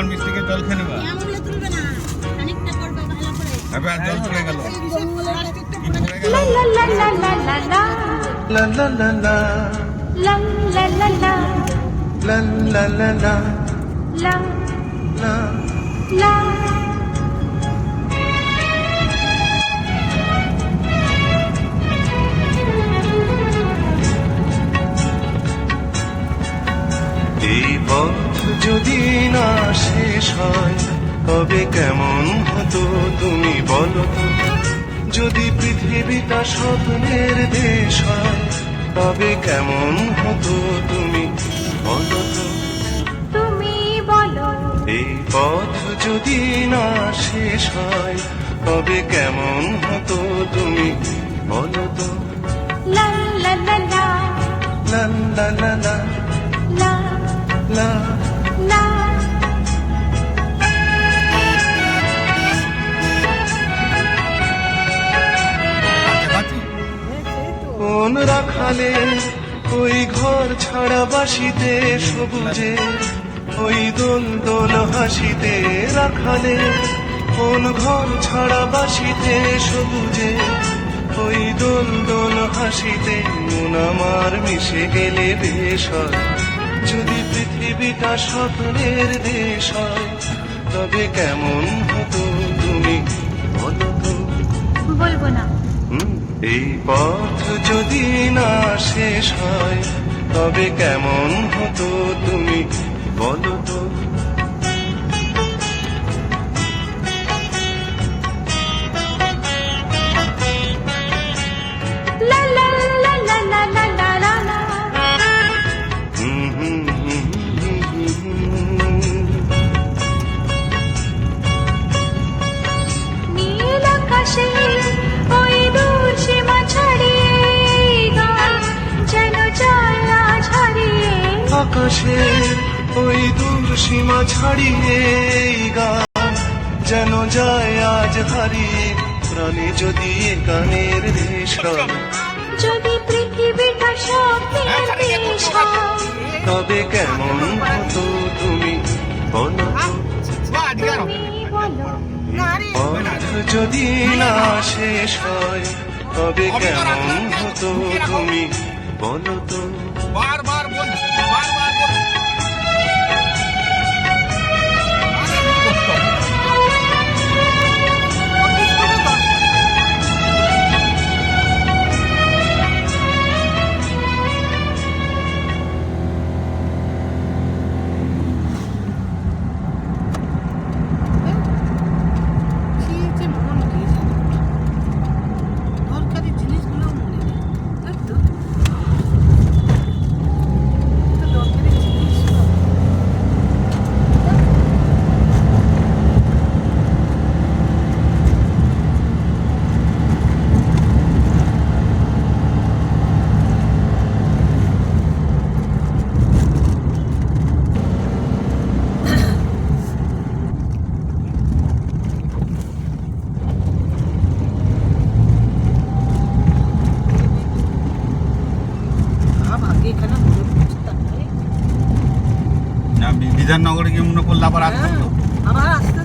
দোকান মিষ্টিকে জল খেয়ে নেবা। এবার জল পড়ে গেল। এই পথ যদি না শেষ হয় তবে কেমন হতো তুমি বলো তো? যদি পৃথিবীটা স্বপ্নের দেশ হয় তবে কেমন হতো তুমি বলো তো? তুমি বলো। এই পথ যদি না শেষ হয় তবে কেমন হতো তুমি বলো তো? লা লা লা লা লা লা লা লা লা লা লা। কোন রাখালে ওই ঘর ছাড়া বাসিতে সবুজে ওই দোল দোল হাসিতে রাখালে কোন ঘর ছাড়া বাসিতে সবুজে ওই দোল দোল হাসিতে মন আমার মিশে গেলে বেশ হয়। যদি পৃথিবীটা স্বপ্নের দেশ হয় তবে কেমন হতো তুমি বলো তো? বলবো না। এই পথ যদি না শেষ হয় তবে কেমন হতো তুমি বলো তো? লা লা লা লা লা লা লা লা লা। নীল আকাশে ওই দূর সীমা ছাড়িয়ে গান যেন যায় আজ হারিয়ে। আকাশের ওই দূর সীমা ছাড়িয়ে এই গান যেন যায় আজ হারিয়ে। প্রাণে যদি এ গানের দেশ হয় যদি পৃথিবীটা স্বপ্নের দেশ হয় তবে কেমন হতো তুমি বলো তো? তুমি বলো। পথ যদি না শেষ হয় তবে কেমন হতো তুমি বলো তো? বারবার বলছি, বারবার বলছি। কি যে মন গেছে দরকারি জিনিসগুলো মনে নেই, তাই তো? দরকারি জিনিস ভাগ্যে এখানে মনে পড়ছে তাই। না, বিধাননগরে গিয়ে মনে পড়লো আবার আসতে হ্যাঁ, তো। আবার আসতে